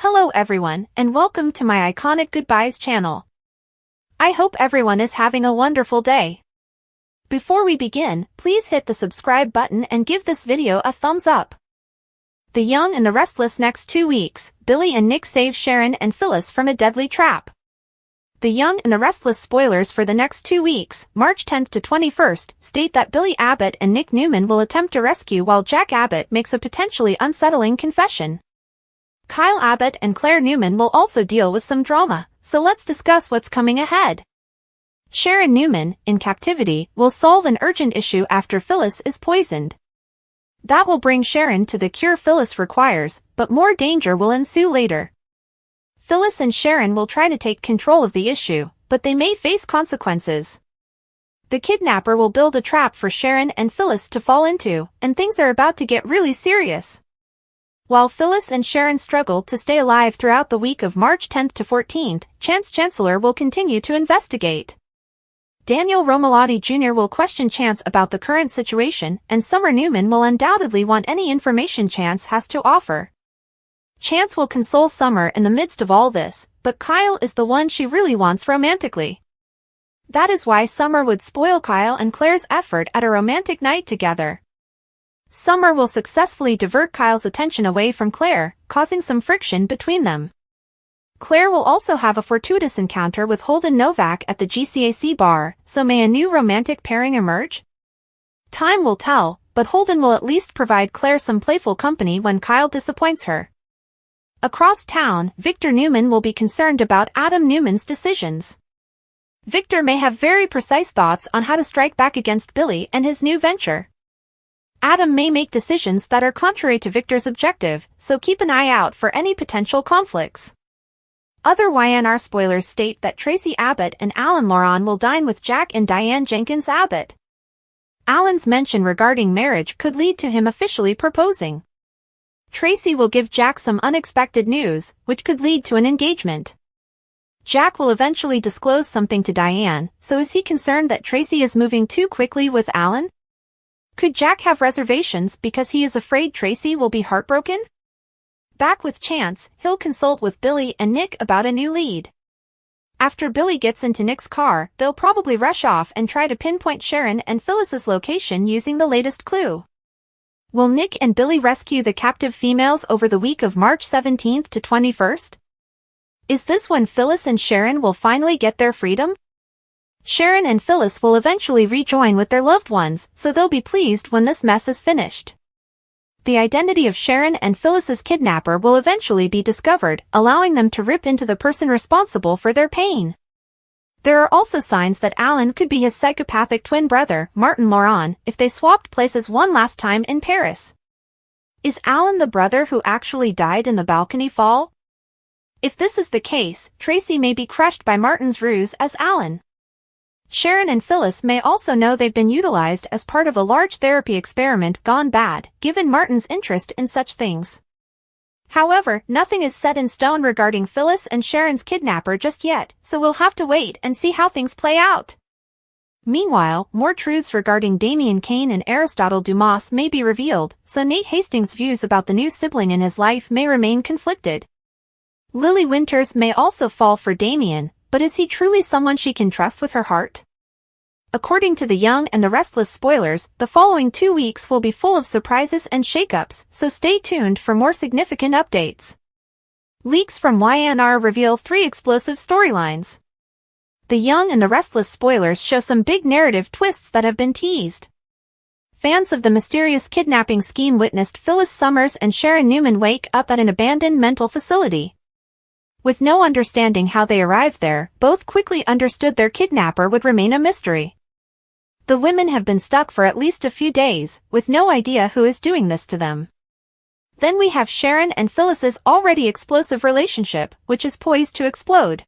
Hello everyone, and welcome to my Iconic Goodbyes channel. I hope everyone is having a wonderful day. Before we begin, please hit the subscribe button and give this video a thumbs up. The Young and the Restless. Next 2 weeks, Billy and Nick save Sharon and Phyllis from a deadly trap. The Young and the Restless spoilers for the next 2 weeks, March 10th to 21st, state that Billy Abbott and Nick Newman will attempt to rescue while Jack Abbott makes a potentially unsettling confession. Kyle Abbott and Claire Newman will also deal with some drama, so let's discuss what's coming ahead. Sharon Newman, in captivity, will solve an urgent issue after Phyllis is poisoned. That will bring Sharon to the cure Phyllis requires, but more danger will ensue later. Phyllis and Sharon will try to take control of the issue, but they may face consequences. The kidnapper will build a trap for Sharon and Phyllis to fall into, and things are about to get really serious. While Phyllis and Sharon struggle to stay alive throughout the week of March 10th to 14th, Chancellor will continue to investigate. Daniel Romalotti Jr. will question Chance about the current situation, and Summer Newman will undoubtedly want any information Chance has to offer. Chance will console Summer in the midst of all this, but Kyle is the one she really wants romantically. That is why Summer would spoil Kyle and Claire's effort at a romantic night together. Summer will successfully divert Kyle's attention away from Claire, causing some friction between them. Claire will also have a fortuitous encounter with Holden Novak at the GCAC bar, so may a new romantic pairing emerge? Time will tell, but Holden will at least provide Claire some playful company when Kyle disappoints her. Across town, Victor Newman will be concerned about Adam Newman's decisions. Victor may have very precise thoughts on how to strike back against Billy and his new venture. Adam may make decisions that are contrary to Victor's objective, so keep an eye out for any potential conflicts. Other YNR spoilers state that Tracy Abbott and Alan Loran will dine with Jack and Diane Jenkins Abbott. Alan's mention regarding marriage could lead to him officially proposing. Tracy will give Jack some unexpected news, which could lead to an engagement. Jack will eventually disclose something to Diane, so is he concerned that Tracy is moving too quickly with Alan? Could Jack have reservations because he is afraid Tracy will be heartbroken? Back with Chance, he'll consult with Billy and Nick about a new lead. After Billy gets into Nick's car, they'll probably rush off and try to pinpoint Sharon and Phyllis's location using the latest clue. Will Nick and Billy rescue the captive females over the week of March 17th to 21st? Is this when Phyllis and Sharon will finally get their freedom? Sharon and Phyllis will eventually rejoin with their loved ones, so they'll be pleased when this mess is finished. The identity of Sharon and Phyllis's kidnapper will eventually be discovered, allowing them to rip into the person responsible for their pain. There are also signs that Alan could be his psychopathic twin brother, Martin Laurent, if they swapped places one last time in Paris. Is Alan the brother who actually died in the balcony fall? If this is the case, Tracy may be crushed by Martin's ruse as Alan. Sharon and Phyllis may also know they've been utilized as part of a large therapy experiment gone bad, given Martin's interest in such things. However, nothing is set in stone regarding Phyllis and Sharon's kidnapper just yet, so we'll have to wait and see how things play out. Meanwhile, more truths regarding Damien Kane and Aristotle Dumas may be revealed, so Nate Hastings' views about the new sibling in his life may remain conflicted. Lily Winters may also fall for Damien, but is he truly someone she can trust with her heart? According to the Young and the Restless spoilers, the following 2 weeks will be full of surprises and shakeups, so stay tuned for more significant updates. Leaks from YNR reveal 3 explosive storylines. The Young and the Restless spoilers show some big narrative twists that have been teased. Fans of the mysterious kidnapping scheme witnessed Phyllis Summers and Sharon Newman wake up at an abandoned mental facility. With no understanding how they arrived there, both quickly understood their kidnapper would remain a mystery. The women have been stuck for at least a few days, with no idea who is doing this to them. Then we have Sharon and Phyllis's already explosive relationship, which is poised to explode.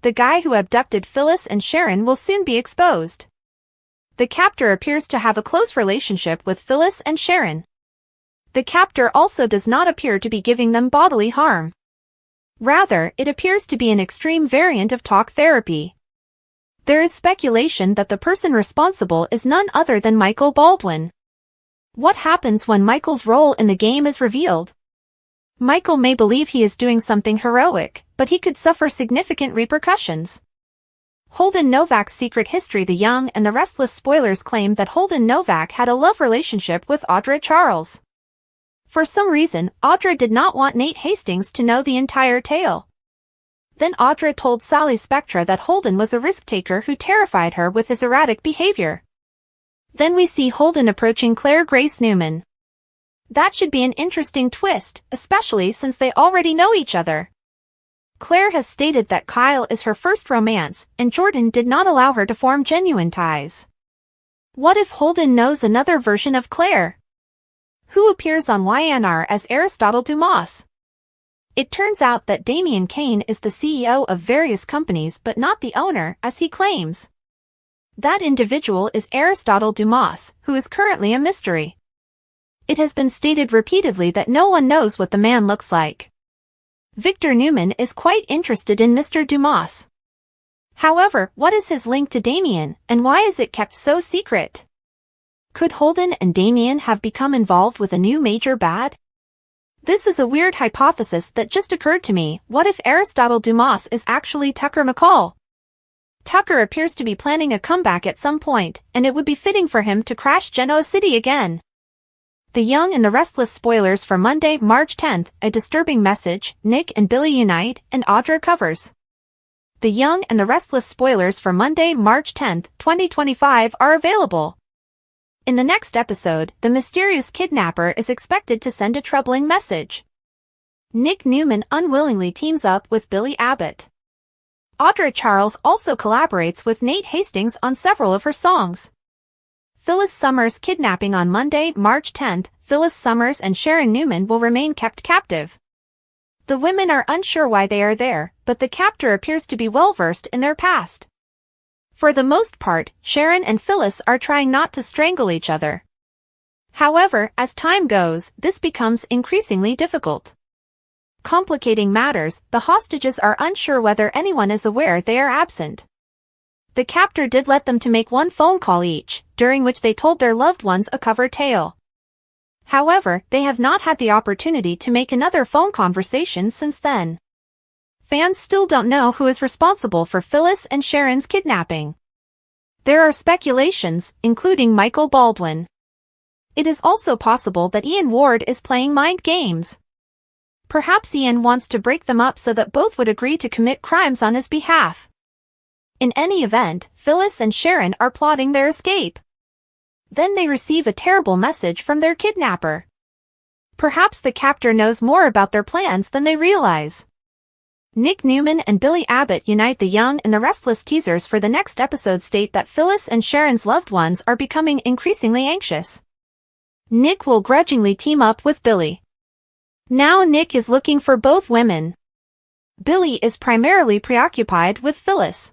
The guy who abducted Phyllis and Sharon will soon be exposed. The captor appears to have a close relationship with Phyllis and Sharon. The captor also does not appear to be giving them bodily harm. Rather, it appears to be an extreme variant of talk therapy. There is speculation that the person responsible is none other than Michael Baldwin. What happens when Michael's role in the game is revealed? Michael may believe he is doing something heroic, but he could suffer significant repercussions. Holden Novak's secret history. The Young and the Restless spoilers claimed that Holden Novak had a love relationship with Audra Charles. For some reason, Audra did not want Nate Hastings to know the entire tale. Then Audra told Sally Spectra that Holden was a risk-taker who terrified her with his erratic behavior. Then we see Holden approaching Claire Grace Newman. That should be an interesting twist, especially since they already know each other. Claire has stated that Kyle is her first romance, and Jordan did not allow her to form genuine ties. What if Holden knows another version of Claire? Who appears on YNR as Aristotle Dumas? It turns out that Damian Kane is the CEO of various companies but not the owner, as he claims. That individual is Aristotle Dumas, who is currently a mystery. It has been stated repeatedly that no one knows what the man looks like. Victor Newman is quite interested in Mr. Dumas. However, what is his link to Damian, and why is it kept so secret? Could Holden and Damian have become involved with a new major bad? This is a weird hypothesis that just occurred to me. What if Aristotle Dumas is actually Tucker McCall? Tucker appears to be planning a comeback at some point, and it would be fitting for him to crash Genoa City again. The Young and the Restless spoilers for Monday, March 10th, A Disturbing Message, Nick and Billy Unite, and Audra covers. The Young and the Restless spoilers for Monday, March 10th, 2025 are available. In the next episode, the mysterious kidnapper is expected to send a troubling message. Nick Newman unwillingly teams up with Billy Abbott. Audra Charles also collaborates with Nate Hastings on several of her songs. Phyllis Summers kidnapping on Monday, March 10th, Phyllis Summers and Sharon Newman will remain kept captive. The women are unsure why they are there, but the captor appears to be well-versed in their past. For the most part, Sharon and Phyllis are trying not to strangle each other. However, as time goes, this becomes increasingly difficult. Complicating matters, the hostages are unsure whether anyone is aware they are absent. The captor did let them to make one phone call each, during which they told their loved ones a cover tale. However, they have not had the opportunity to make another phone conversation since then. Fans still don't know who is responsible for Phyllis and Sharon's kidnapping. There are speculations, including Michael Baldwin. It is also possible that Ian Ward is playing mind games. Perhaps Ian wants to break them up so that both would agree to commit crimes on his behalf. In any event, Phyllis and Sharon are plotting their escape. Then they receive a terrible message from their kidnapper. Perhaps the captor knows more about their plans than they realize. Nick Newman and Billy Abbott unite. The Young and the Restless teasers for the next episode state that Phyllis and Sharon's loved ones are becoming increasingly anxious. Nick will grudgingly team up with Billy. Now Nick is looking for both women. Billy is primarily preoccupied with Phyllis.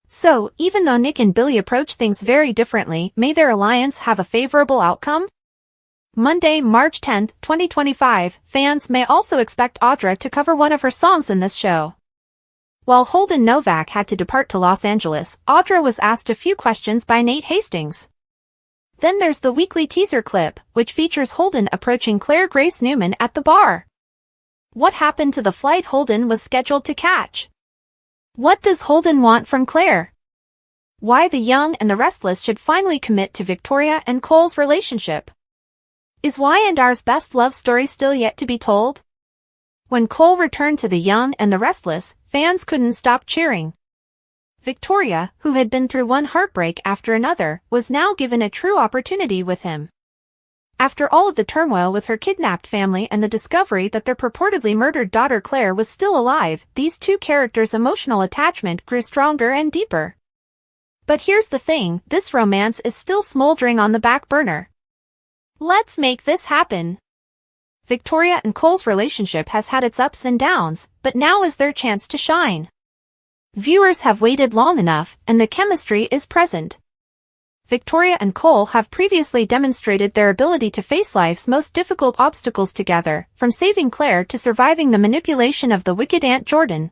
So, even though Nick and Billy approach things very differently, may their alliance have a favorable outcome? Monday, March 10th, 2025, fans may also expect Audra to cover one of her songs in this show. While Holden Novak had to depart to Los Angeles, Audra was asked a few questions by Nate Hastings. Then there's the weekly teaser clip, which features Holden approaching Claire Grace Newman at the bar. What happened to the flight Holden was scheduled to catch? What does Holden want from Claire? Why the Young and the Restless should finally commit to Victoria and Cole's relationship? Is Y&R's best love story still yet to be told? When Cole returned to the Young and the Restless, fans couldn't stop cheering. Victoria, who had been through one heartbreak after another, was now given a true opportunity with him. After all of the turmoil with her kidnapped family and the discovery that their purportedly murdered daughter Claire was still alive, these two characters' emotional attachment grew stronger and deeper. But here's the thing, this romance is still smoldering on the back burner. Let's make this happen. Victoria and Cole's relationship has had its ups and downs, but now is their chance to shine. Viewers have waited long enough, and the chemistry is present. Victoria and Cole have previously demonstrated their ability to face life's most difficult obstacles together, from saving Claire to surviving the manipulation of the wicked Aunt Jordan.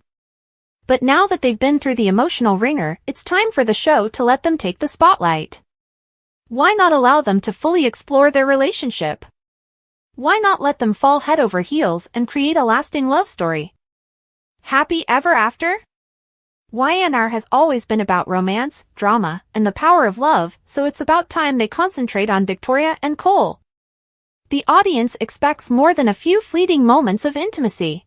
But now that they've been through the emotional ringer, it's time for the show to let them take the spotlight. Why not allow them to fully explore their relationship? Why not let them fall head over heels and create a lasting love story? Happy ever after? YNR has always been about romance, drama, and the power of love, so it's about time they concentrate on Victoria and Cole. The audience expects more than a few fleeting moments of intimacy.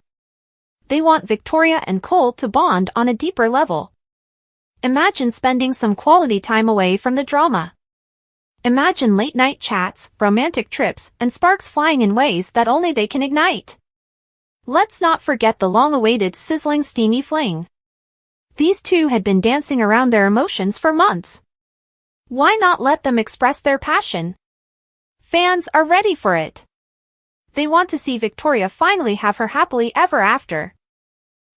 They want Victoria and Cole to bond on a deeper level. Imagine spending some quality time away from the drama. Imagine late-night chats, romantic trips, and sparks flying in ways that only they can ignite. Let's not forget the long-awaited sizzling steamy fling. These two had been dancing around their emotions for months. Why not let them express their passion? Fans are ready for it. They want to see Victoria finally have her happily ever after.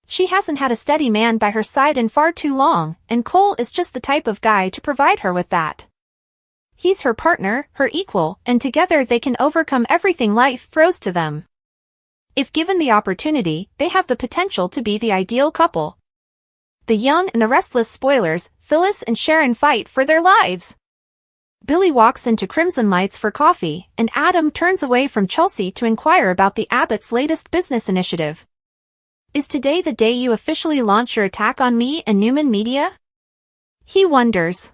She hasn't had a steady man by her side in far too long, and Cole is just the type of guy to provide her with that. He's her partner, her equal, and together they can overcome everything life throws to them. If given the opportunity, they have the potential to be the ideal couple. The young and the restless spoilers, Phyllis and Sharon, fight for their lives. Billy walks into Crimson Lights for coffee, and Adam turns away from Chelsea to inquire about the Abbott's latest business initiative. Is today the day you officially launch your attack on me and Newman Media? He wonders.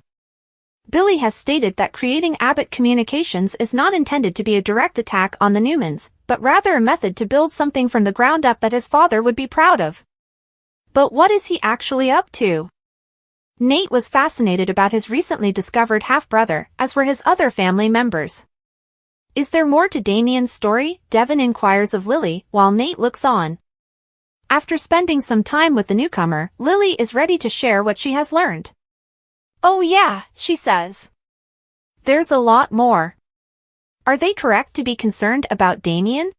Billy has stated that creating Abbott Communications is not intended to be a direct attack on the Newmans, but rather a method to build something from the ground up that his father would be proud of. But what is he actually up to? Nate was fascinated about his recently discovered half-brother, as were his other family members. Is there more to Damien's story? Devon inquires of Lily, while Nate looks on. After spending some time with the newcomer, Lily is ready to share what she has learned. Oh yeah, she says. There's a lot more. Are they correct to be concerned about Damien?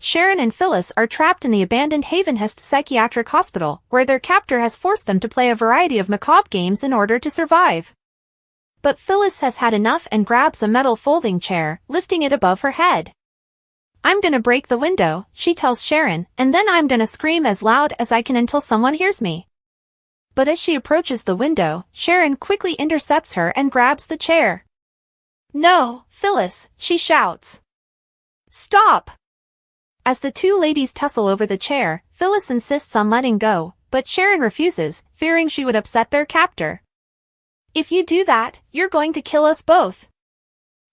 Sharon and Phyllis are trapped in the abandoned Havenhurst Psychiatric Hospital, where their captor has forced them to play a variety of macabre games in order to survive. But Phyllis has had enough and grabs a metal folding chair, lifting it above her head. I'm gonna break the window, she tells Sharon, and then I'm gonna scream as loud as I can until someone hears me. But as she approaches the window, Sharon quickly intercepts her and grabs the chair. No, Phyllis, she shouts. Stop! As the two ladies tussle over the chair, Phyllis insists on letting go, but Sharon refuses, fearing she would upset their captor. If you do that, you're going to kill us both.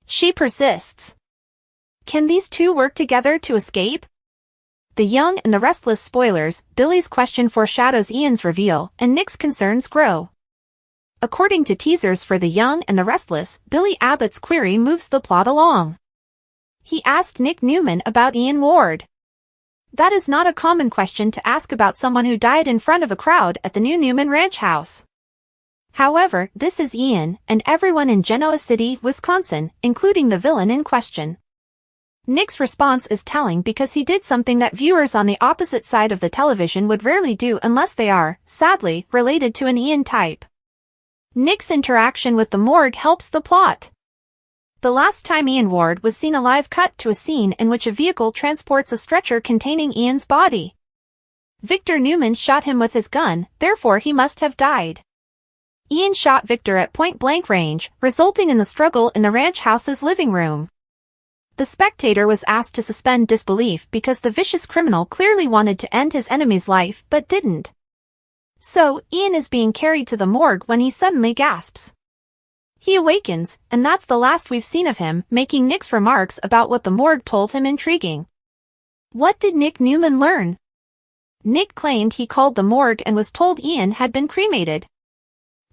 She persists. Can these two work together to escape? The young and the restless spoilers, Billy's question foreshadows Ian's reveal, and Nick's concerns grow. According to teasers for The Young and the Restless, Billy Abbott's query moves the plot along. He asked Nick Newman about Ian Ward. That is not a common question to ask about someone who died in front of a crowd at the new Newman ranch house. However, this is Ian, and everyone in Genoa City, Wisconsin, including the villain in question. Nick's response is telling because he did something that viewers on the opposite side of the television would rarely do unless they are, sadly, related to an Ian type. Nick's interaction with the morgue helps the plot. The last time Ian Ward was seen alive cut to a scene in which a vehicle transports a stretcher containing Ian's body. Victor Newman shot him with his gun, therefore he must have died. Ian shot Victor at point-blank range, resulting in the struggle in the ranch house's living room. The spectator was asked to suspend disbelief because the vicious criminal clearly wanted to end his enemy's life but didn't. So, Ian is being carried to the morgue when he suddenly gasps. He awakens, and that's the last we've seen of him, making Nick's remarks about what the morgue told him intriguing. What did Nick Newman learn? Nick claimed he called the morgue and was told Ian had been cremated.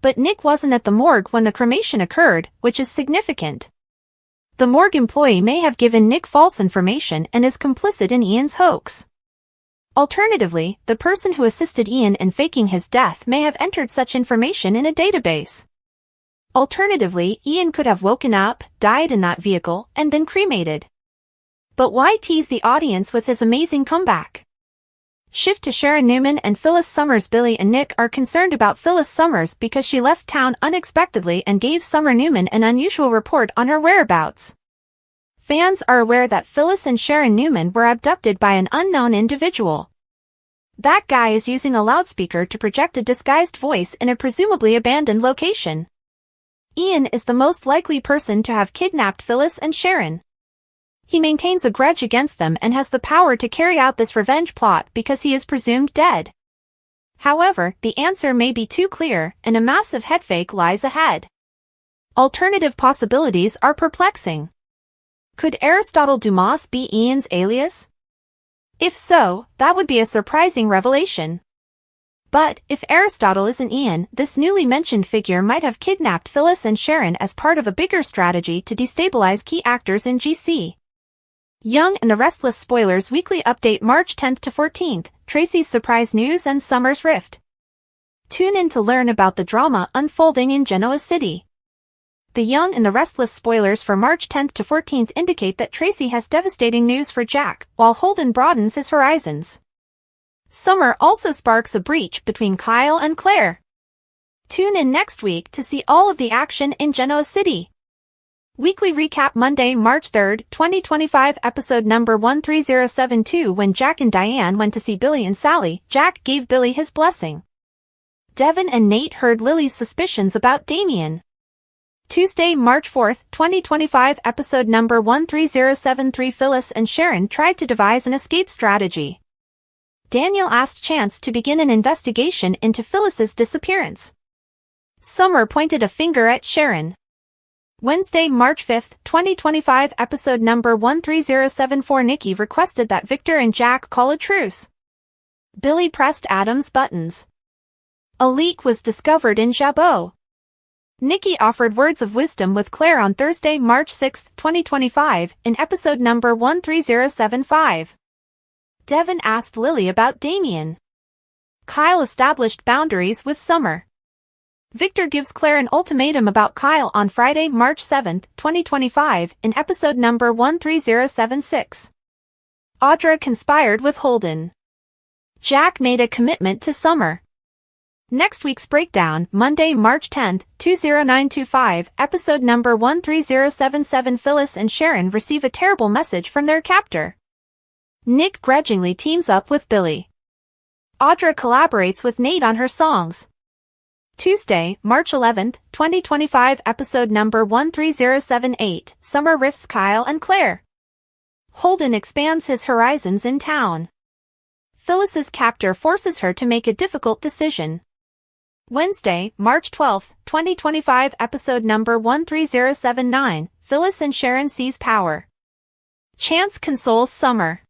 But Nick wasn't at the morgue when the cremation occurred, which is significant. The morgue employee may have given Nick false information and is complicit in Ian's hoax. Alternatively, the person who assisted Ian in faking his death may have entered such information in a database. Alternatively, Ian could have woken up, died in that vehicle, and been cremated. But why tease the audience with his amazing comeback? Shift to Sharon Newman and Phyllis Summers. Billy and Nick are concerned about Phyllis Summers because she left town unexpectedly and gave Summer Newman an unusual report on her whereabouts. Fans are aware that Phyllis and Sharon Newman were abducted by an unknown individual. That guy is using a loudspeaker to project a disguised voice in a presumably abandoned location. Ian is the most likely person to have kidnapped Phyllis and Sharon. He maintains a grudge against them and has the power to carry out this revenge plot because he is presumed dead. However, the answer may be too clear, and a massive headfake lies ahead. Alternative possibilities are perplexing. Could Aristotle Dumas be Ian's alias? If so, that would be a surprising revelation. But, if Aristotle isn't Ian, this newly mentioned figure might have kidnapped Phyllis and Sharon as part of a bigger strategy to destabilize key actors in GC. Young and the Restless spoilers weekly update March 10th to 14th, Tracy's surprise news and Summer's rift. Tune in to learn about the drama unfolding in Genoa City. The Young and the Restless spoilers for March 10th to 14th indicate that Tracy has devastating news for Jack, while Holden broadens his horizons. Summer also sparks a breach between Kyle and Claire. Tune in next week to see all of the action in Genoa City. Weekly recap Monday, March 3rd, 2025 episode number 13072. When Jack and Diane went to see Billy and Sally, Jack gave Billy his blessing. Devon and Nate heard Lily's suspicions about Damien. Tuesday, March 4th, 2025 episode number 13073. Phyllis and Sharon tried to devise an escape strategy. Daniel asked Chance to begin an investigation into Phyllis's disappearance. Summer pointed a finger at Sharon. Wednesday, March 5th, 2025 episode number 13074. Nikki requested that Victor and Jack call a truce. Billy pressed Adam's buttons. A leak was discovered in Jabot. Nikki offered words of wisdom with Claire on Thursday, March 6th, 2025, in episode number 13075. Devon asked Lily about Damien. Kyle established boundaries with Summer. Victor gives Claire an ultimatum about Kyle on Friday, March 7th, 2025, in episode number 13076. Audra conspired with Holden. Jack made a commitment to Summer. Next week's breakdown, Monday, March 10th, 20925, episode number 13077. Phyllis and Sharon receive a terrible message from their captor. Nick grudgingly teams up with Billy. Audra collaborates with Nate on her songs. Tuesday, March 11th, 2025 episode number 13078, Summer rifts Kyle and Claire. Holden expands his horizons in town. Phyllis's captor forces her to make a difficult decision. Wednesday, March 12th, 2025 episode number 13079, Phyllis and Sharon seize power. Chance consoles Summer.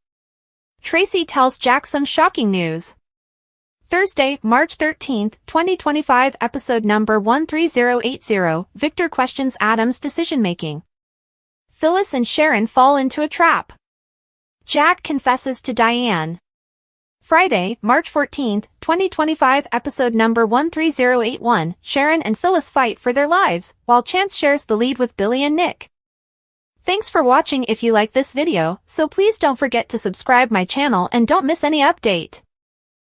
Tracy tells Jack some shocking news. Thursday, March 13th, 2025 episode number 13080, Victor questions Adam's decision-making. Phyllis and Sharon fall into a trap. Jack confesses to Diane. Friday, March 14th, 2025 episode number 13081, Sharon and Phyllis fight for their lives, while Chance shares the lead with Billy and Nick. Thanks for watching. If you like this video, so please don't forget to subscribe my channel and don't miss any update.